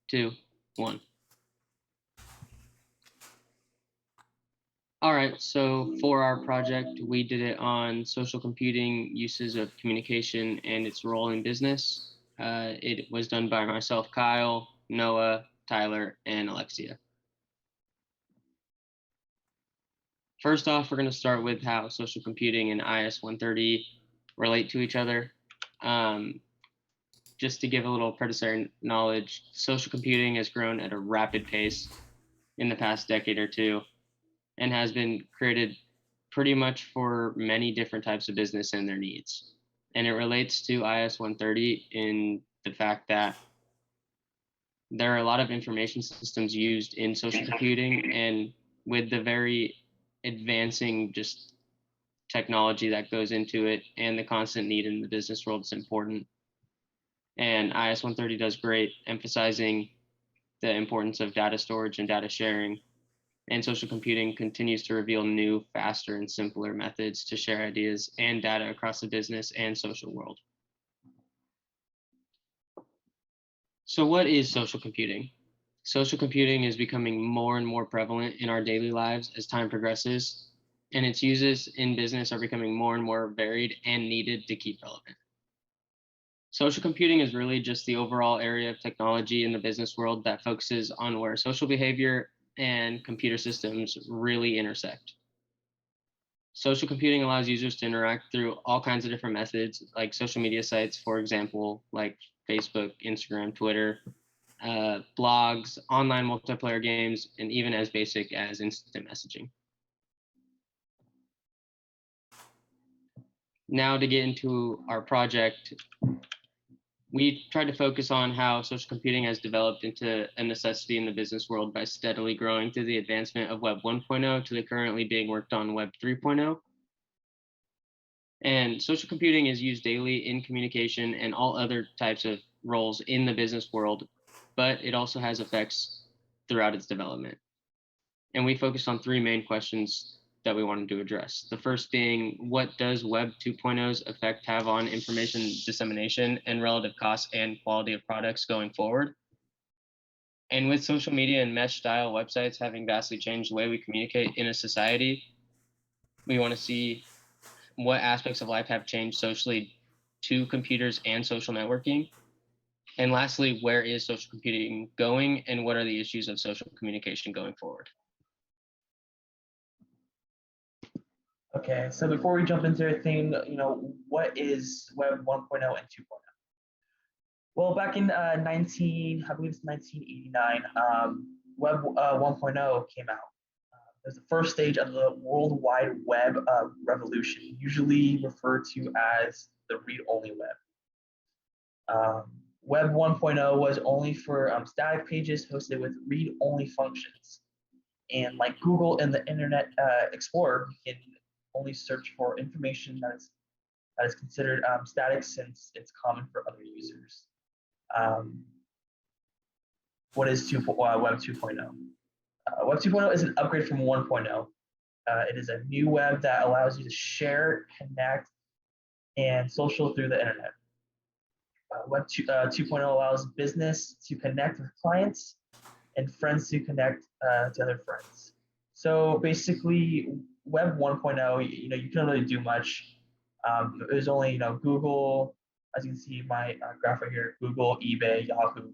2, 1. All right, so for our project, we did it on social computing uses of communication and its role in business. It was done by myself, Kyle, Noah, Tyler, and Alexia. First off, we're going to start with how social computing and IS130 relate to each other. Just to give a little predecessor knowledge, social computing has grown at a rapid pace in the past decade or two and has been created pretty much for many different types of business and their needs. And it relates to IS130 in the fact that there are a lot of information systems used in social computing, and with the very advancing just technology that goes into it and the constant need in the business world, it's important. And IS130 does great, emphasizing the importance of data storage and data sharing. And social computing continues to reveal new, faster, and simpler methods to share ideas and data across the business and social world. So what is social computing? Social computing is becoming more and more prevalent in our daily lives as time progresses, and its uses in business are becoming more and more varied and needed to keep relevant. Social computing is really just the overall area of technology in the business world that focuses on where social behavior and computer systems really intersect. Social computing allows users to interact through all kinds of different methods, like social media sites, for example, like Facebook, Instagram, Twitter, blogs, online multiplayer games, and even as basic as instant messaging. Now to get into our project, we tried to focus on how social computing has developed into a necessity in the business world by steadily growing through the advancement of Web 1.0 to the currently being worked on Web 3.0. And social computing is used daily in communication and all other types of roles in the business world, but it also has effects throughout its development. And we focused on 3 main questions that we wanted to address. The first being, what does Web 2.0's effect have on information dissemination and relative cost and quality of products going forward? And with social media and mesh style websites having vastly changed the way we communicate in a society, we want to see what aspects of life have changed socially to computers and social networking. And lastly, where is social computing going and what are the issues of social communication going forward? Okay, so before we jump into everything, what is Web 1.0 and 2.0? Well, back in I believe it's 1989, Web 1.0 came out. It was the first stage of the World Wide Web revolution, usually referred to as the read-only web. Web 1.0 was only for static pages hosted with read-only functions. And like Google and the Internet Explorer, you can only search for information that is considered static since it's common for other users. What is Web 2.0? Web 2.0 is an upgrade from 1.0. It is a new web that allows you to share, connect, and social through the internet. Web 2.0 allows business to connect with clients and friends to connect to other friends. So basically, Web 1.0, you can't really do much. It was only, Google, as you can see my graph right here, Google, eBay, Yahoo.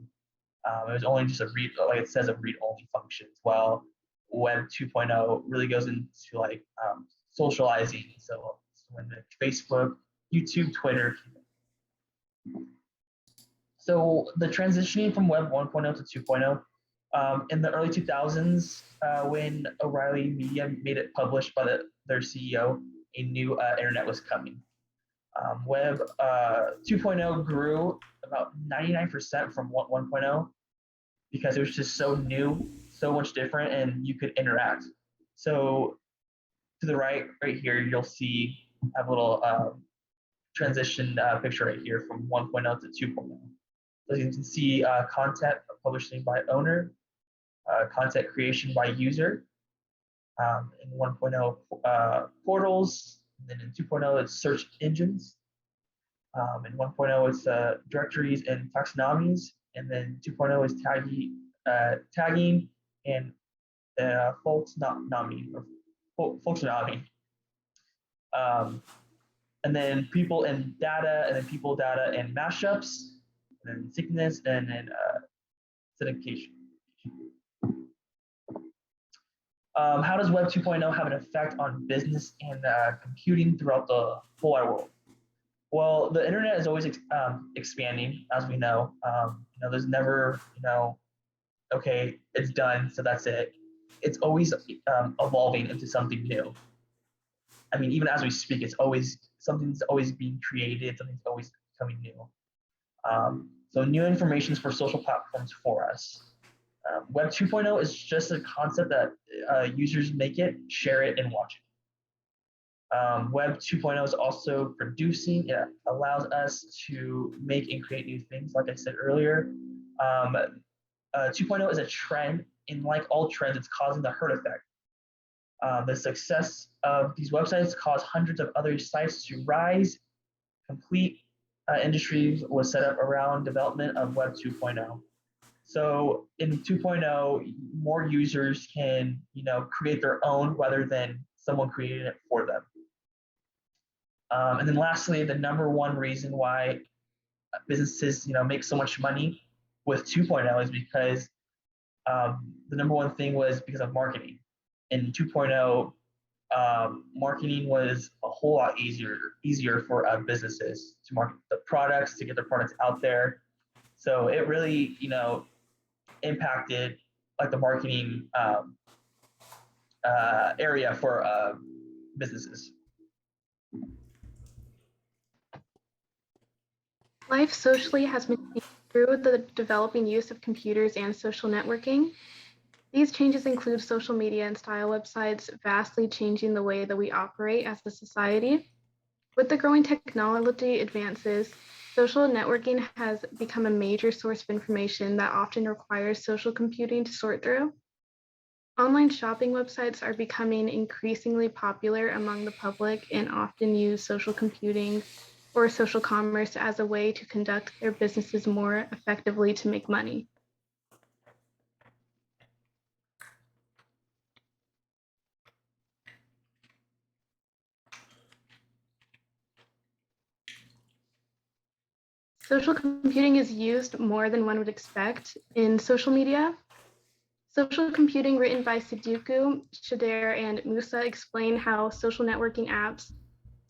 It was only just a read, like it says, a read-only function. While Web 2.0 really goes into like socializing. So when Facebook, YouTube, Twitter. So the transitioning from Web 1.0 to 2.0, in the early 2000s, when O'Reilly Media made it published by their CEO, a new internet was coming. Web 2.0 grew about 99% from 1.0 because it was just so new, so much different, and you could interact. So to the right here, you'll see I have a little transition picture right here from 1.0 to 2.0. So you can see content publishing by owner, content creation by user. In 1.0, portals, and then in 2.0, it's search engines. In 1.0, it's directories and taxonomies. and then 2.0 is tagging and functionality. And then people and data, and then people, data, and mashups, and then sickness, and then syndication. How does Web 2.0 have an effect on business and computing throughout the whole wide world? Well, the internet is always expanding, as we know. There's never, okay, it's done, so that's it. It's always evolving into something new. I mean, even as we speak, it's always something's always being created, something's always becoming new. So new information for social platforms for us. Web 2.0 is just a concept that users make it, share it, and watch it. Web 2.0 is also producing. It allows us to make and create new things, like I said earlier. 2.0 is a trend, and like all trends, it's causing the herd effect. The success of these websites caused hundreds of other sites to rise. Complete industries was set up around development of Web 2.0. So in 2.0, more users can, create their own rather than someone creating it for them. And then lastly, the number one reason why businesses, make so much money with 2.0 is because the number one thing was because of marketing. In 2.0, marketing was a whole lot easier for businesses to market the products, to get their products out there. So it really, impacted like the marketing area for businesses. Life socially has been changed through the developing use of computers and social networking. These changes include social media and style websites vastly changing the way that we operate as a society. With the growing technology advances, social networking has become a major source of information that often requires social computing to sort through. Online shopping websites are becoming increasingly popular among the public and often use social computing or social commerce as a way to conduct their businesses more effectively to make money. Social computing is used more than one would expect in social media. Social computing, written by Siddiqui, Shader, and Musa, explain how social networking apps,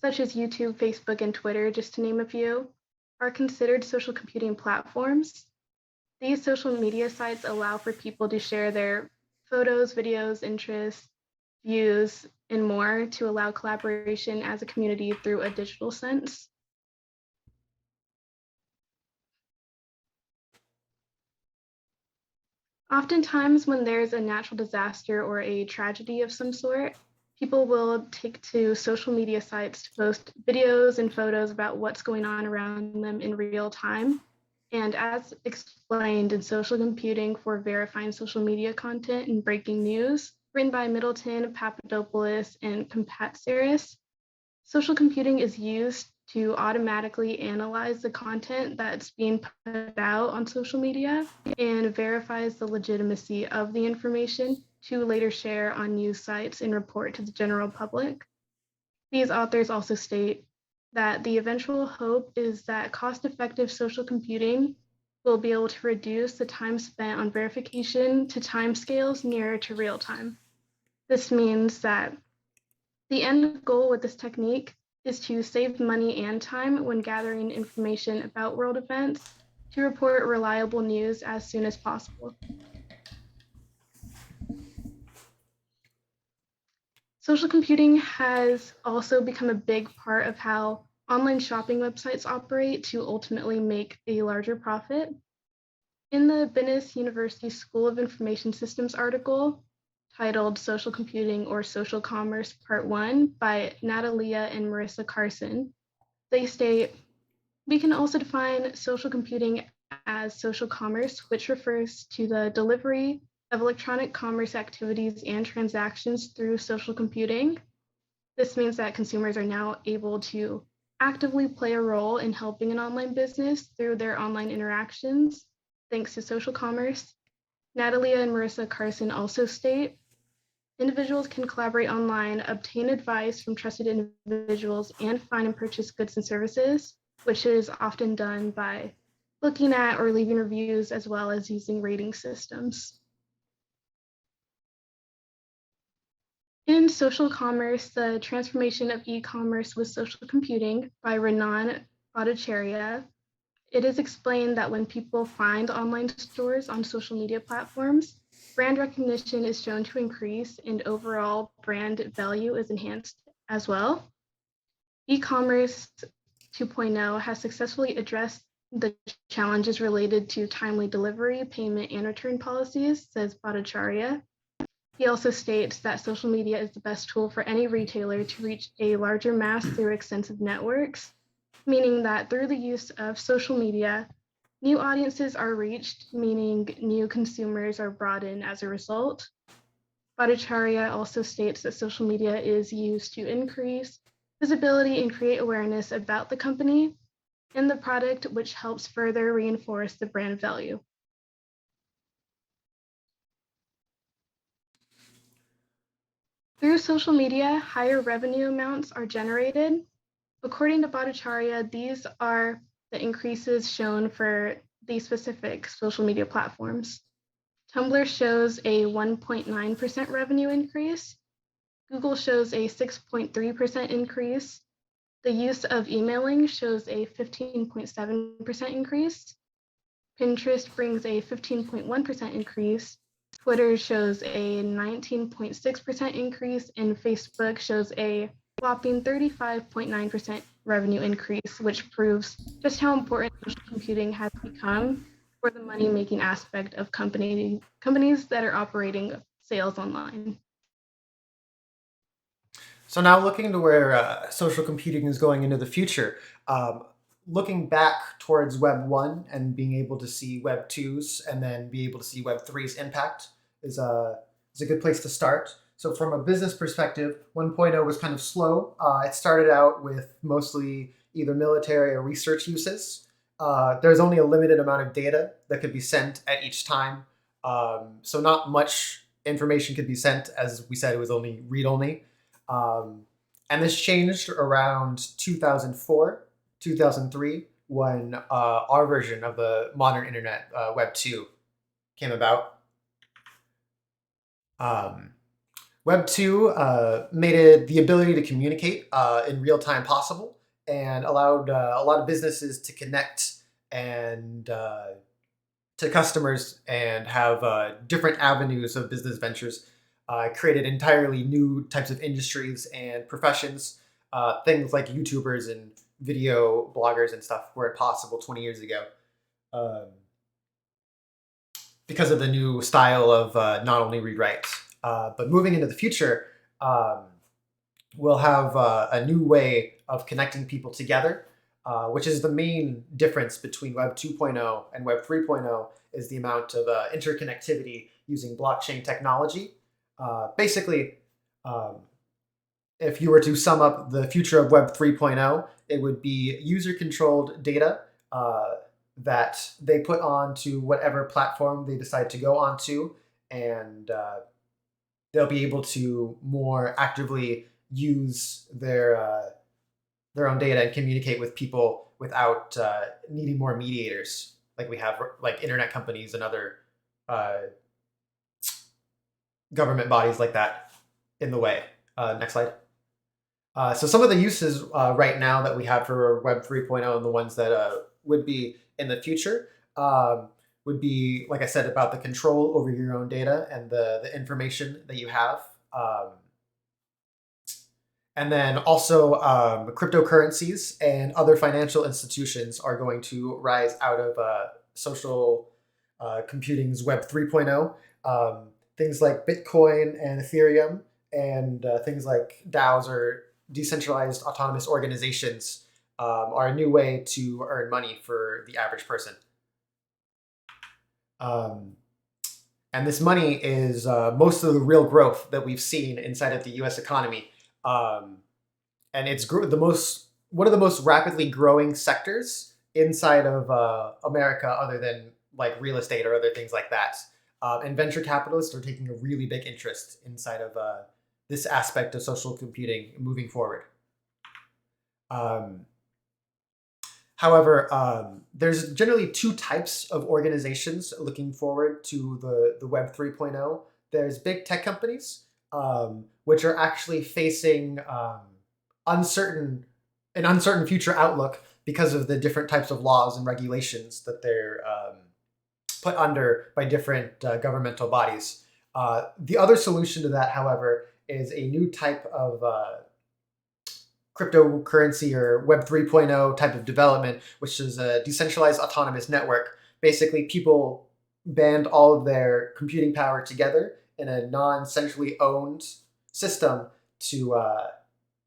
such as YouTube, Facebook, and Twitter, just to name a few, are considered social computing platforms. These social media sites allow for people to share their photos, videos, interests, views, and more to allow collaboration as a community through a digital sense. Oftentimes, when there's a natural disaster or a tragedy of some sort, people will take to social media sites to post videos and photos about what's going on around them in real time. And as explained in Social Computing for Verifying Social Media Content and Breaking News, written by Middleton, Papadopoulos, and Kompatsaris, social computing is used to automatically analyze the content that's being put out on social media and verifies the legitimacy of the information to later share on news sites and report to the general public. These authors also state that the eventual hope is that cost-effective social computing will be able to reduce the time spent on verification to timescales nearer to real time. This means that the end goal with this technique is to save money and time when gathering information about world events to report reliable news as soon as possible. Social computing has also become a big part of how online shopping websites operate to ultimately make a larger profit. In the Venice University School of Information Systems article titled Social Computing or Social Commerce Part 1 by Natalia and Marissa Carson, they state, we can also define social computing as social commerce, which refers to the delivery of electronic commerce activities and transactions through social computing. This means that consumers are now able to actively play a role in helping an online business through their online interactions. thanks to social commerce. Natalia and Marissa Carson also state, individuals can collaborate online, obtain advice from trusted individuals, and find and purchase goods and services, which is often done by looking at or leaving reviews as well as using rating systems. In social commerce, the transformation of e-commerce with social computing by Renan Bhattacharya, it is explained that when people find online stores on social media platforms, brand recognition is shown to increase and overall brand value is enhanced as well. E-commerce 2.0 has successfully addressed the challenges related to timely delivery, payment, and return policies, says Bhattacharya. He also states that social media is the best tool for any retailer to reach a larger mass through extensive networks, meaning that through the use of social media, new audiences are reached, meaning new consumers are brought in as a result. Bhattacharya also states that social media is used to increase visibility and create awareness about the company and the product, which helps further reinforce the brand value. Through social media, higher revenue amounts are generated. According to Bhattacharya, these are the increases shown for these specific social media platforms. Tumblr shows a 1.9% revenue increase. Google shows a 6.3% increase. The use of emailing shows a 15.7% increase. Pinterest brings a 15.1% increase. Twitter shows a 19.6% increase, and Facebook shows a whopping 35.9% revenue increase, which proves just how important social computing has become for the money-making aspect of companies that are operating sales online. So now looking to where social computing is going into the future, looking back towards Web 1 and being able to see Web 2's and then be able to see Web 3's impact is a good place to start. So from a business perspective, 1.0 was kind of slow. It started out with mostly either military or research uses. There's only a limited amount of data that could be sent at each time. So not much information could be sent. As we said, it was only read-only. And this changed around 2004, 2003, when our version of the modern internet, Web 2, came about. Web 2 made it the ability to communicate in real time possible and allowed a lot of businesses to connect and to customers and have different avenues of business ventures. Created entirely new types of industries and professions. Things like YouTubers and video bloggers and stuff weren't possible 20 years ago because of the new style of not only read write. But moving into the future, we'll have a new way of connecting people together, which is the main difference between Web 2.0 and Web 3.0 is the amount of interconnectivity using blockchain technology. Basically, if you were to sum up the future of Web 3.0, it would be user-controlled data that they put onto whatever platform they decide to go onto, and they'll be able to more actively use their own data and communicate with people without needing more mediators, like we have like internet companies and other government bodies like that in the way. Next slide. So some of the uses right now that we have for Web 3.0 and the ones that would be in the future would be, like I said, about the control over your own data and the information that you have. And then also cryptocurrencies and other financial institutions are going to rise out of social computing's Web 3.0. Things like Bitcoin and Ethereum and things like DAOs or decentralized autonomous organizations are a new way to earn money for the average person. And this money is most of the real growth that we've seen inside of the U.S. economy. And it's one of the most rapidly growing sectors inside of America, other than like real estate or other things like that. And venture capitalists are taking a really big interest inside of this aspect of social computing moving forward. However, there's generally two types of organizations looking forward to the Web 3.0. There's big tech companies, which are actually facing an uncertain future outlook because of the different types of laws and regulations that they're put under by different governmental bodies. The other solution to that, however, is a new type of cryptocurrency or Web 3.0 type of development, which is a decentralized autonomous network. Basically, people band all of their computing power together in a non-centrally owned system to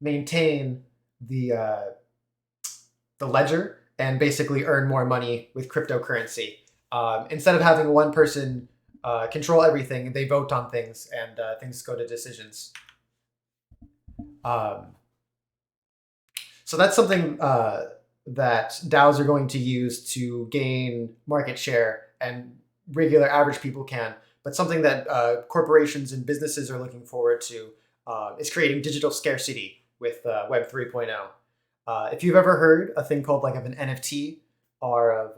maintain the ledger and basically earn more money with cryptocurrency. Instead of having one person control everything, they vote on things and things go to decisions. So that's something that DAOs are going to use to gain market share, and regular average people can. But something that corporations and businesses are looking forward to is creating digital scarcity with Web 3.0. If you've ever heard a thing called like of an NFT or of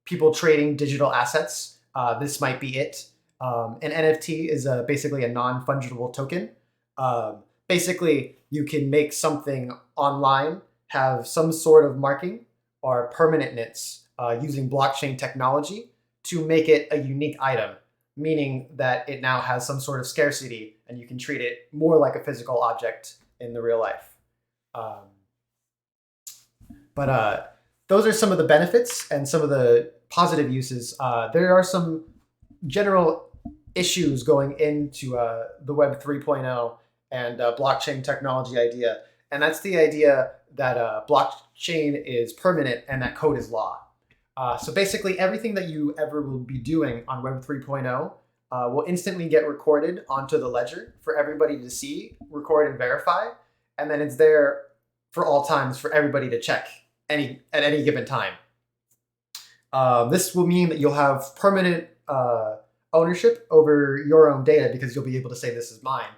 people trading digital assets, this might be it. An NFT is basically a non-fungible token. Basically, you can make something online have some sort of marking or permanentness using blockchain technology to make it a unique item, meaning that it now has some sort of scarcity and you can treat it more like a physical object in the real life. But those are some of the benefits and some of the positive uses. There are some general issues going into the Web 3.0 and blockchain technology idea. And that's the idea that blockchain is permanent and that code is law. So basically everything that you ever will be doing on Web 3.0 will instantly get recorded onto the ledger for everybody to see, record, and verify. And then it's there for all times for everybody to check at any given time. This will mean that you'll have permanent ownership over your own data because you'll be able to say this is mine.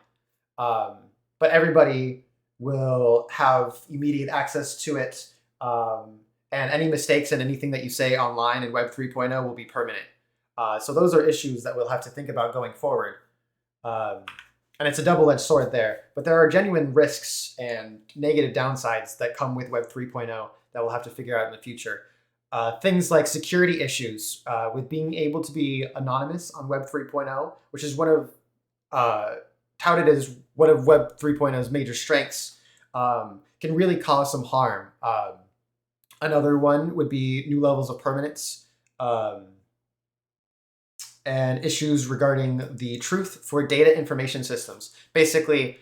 But everybody will have immediate access to it, and any mistakes and anything that you say online in Web 3.0 will be permanent. So those are issues that we'll have to think about going forward. And it's a double-edged sword there, but there are genuine risks and negative downsides that come with Web 3.0 that we'll have to figure out in the future. Things like security issues with being able to be anonymous on Web 3.0, which is touted as one of Web 3.0's major strengths, can really cause some harm. Another one would be new levels of permanence and issues regarding the truth for data information systems. Basically,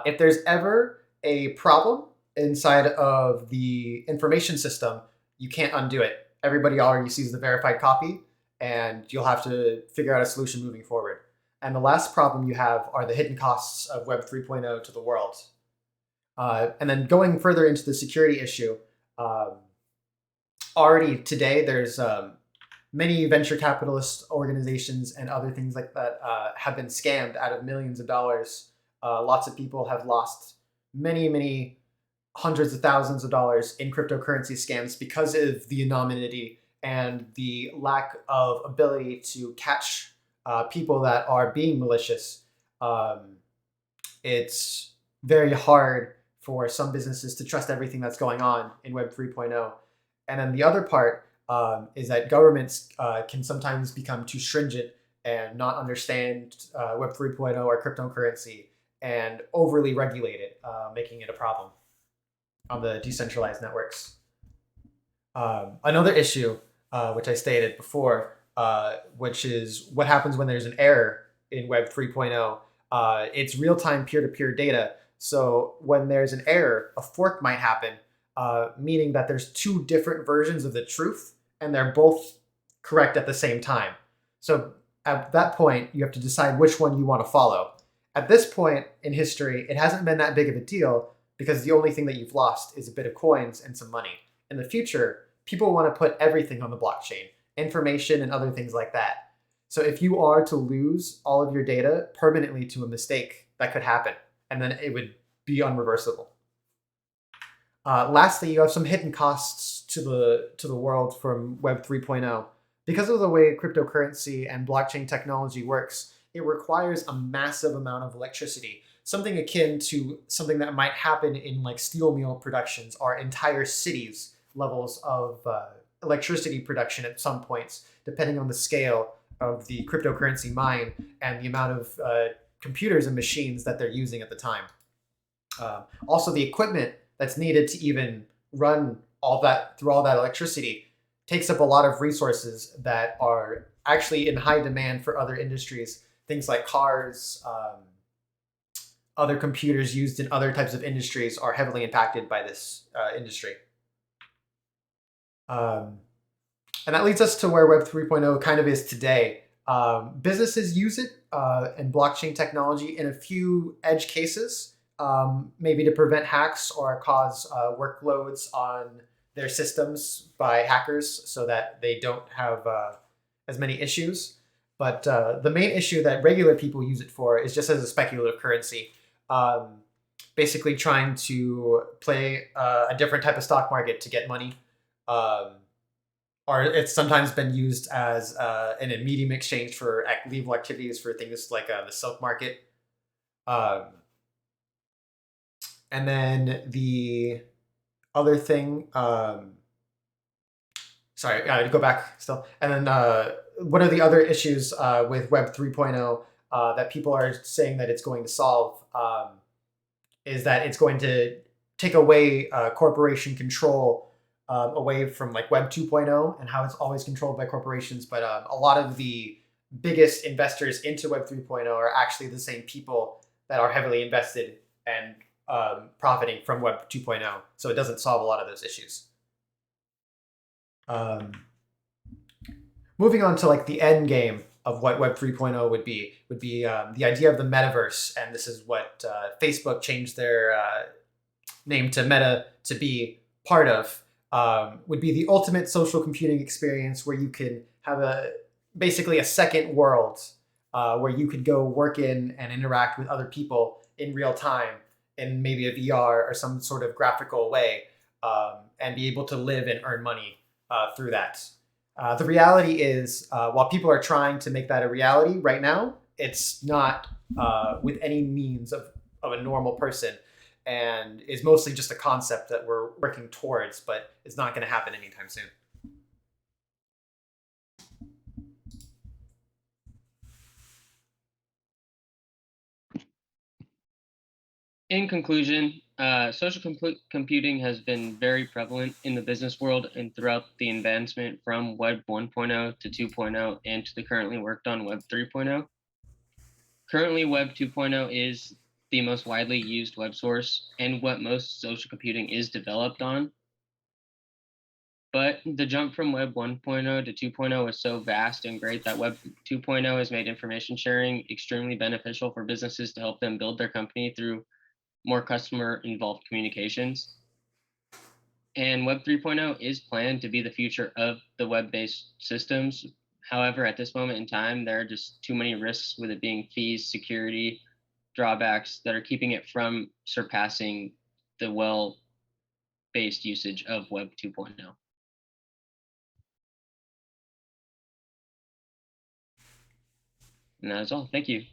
if there's ever a problem inside of the information system, you can't undo it. Everybody already sees the verified copy, and you'll have to figure out a solution moving forward. And the last problem you have are the hidden costs of Web 3.0 to the world. And then going further into the security issue, already today there's many venture capitalist organizations and other things like that have been scammed out of millions of dollars. Lots of people have lost many hundreds of thousands of dollars in cryptocurrency scams because of the anonymity and the lack of ability to catch people that are being malicious. It's very hard for some businesses to trust everything that's going on in Web 3.0. And then the other part is that governments can sometimes become too stringent and not understand Web 3.0 or cryptocurrency and overly regulate it, making it a problem on the decentralized networks. Another issue, which I stated before, which is what happens when there's an error in Web 3.0. It's real-time peer-to-peer data. So when there's an error, a fork might happen, meaning that there's two different versions of the truth, and they're both correct at the same time. So at that point, you have to decide which one you want to follow. At this point in history, it hasn't been that big of a deal because the only thing that you've lost is a bit of coins and some money. In the future, people want to put everything on the blockchain, information, and other things like that. So if you are to lose all of your data permanently to a mistake, that could happen, and then it would be unreversible. Lastly, you have some hidden costs to the world from Web 3.0. Because of the way cryptocurrency and blockchain technology works, it requires a massive amount of electricity, something akin to something that might happen in like steel mill productions or entire cities levels of electricity production at some points, depending on the scale of the cryptocurrency mine and the amount of computers and machines that they're using at the time. Also, the equipment that's needed to even run all that through all that electricity takes up a lot of resources that are actually in high demand for other industries. Things like cars, other computers used in other types of industries are heavily impacted by this industry. And that leads us to where Web 3.0 kind of is today. Businesses use it and blockchain technology in a few edge cases, maybe to prevent hacks or cause workloads on their systems by hackers so that they don't have as many issues. But the main issue that regular people use it for is just as a speculative currency, basically trying to play a different type of stock market to get money. Or it's sometimes been used as a medium exchange for legal activities for things like the silk market. And then the other thing, sorry, I gotta go back still. And then what are the other issues with Web 3.0 that people are saying that it's going to solve is that it's going to take away corporation control away from like Web 2.0 and how it's always controlled by corporations. But a lot of the biggest investors into Web 3.0 are actually the same people that are heavily invested and profiting from Web 2.0. So it doesn't solve a lot of those issues. Moving on to like the end game of what Web 3.0 would be the idea of the metaverse. And this is what Facebook changed their name to Meta to be part of. Would be the ultimate social computing experience where you could have basically a second world where you could go work in and interact with other people in real time in maybe a VR or some sort of graphical way, and be able to live and earn money through that. The reality is, while people are trying to make that a reality right now, it's not with any means of a normal person, and is mostly just a concept that we're working towards, but it's not going to happen anytime soon. In conclusion, social computing has been very prevalent in the business world and throughout the advancement from Web 1.0 to 2.0 and to the currently worked on Web 3.0. Currently, Web 2.0 is the most widely used web source and what most social computing is developed on. But the jump from Web 1.0 to 2.0 is so vast and great that Web 2.0 has made information sharing extremely beneficial for businesses to help them build their company through more customer-involved communications. And Web 3.0 is planned to be the future of the web-based systems. However, at this moment in time, there are just too many risks with it being fees, security, drawbacks that are keeping it from surpassing the well-based usage of Web 2.0. And that is all. Thank you.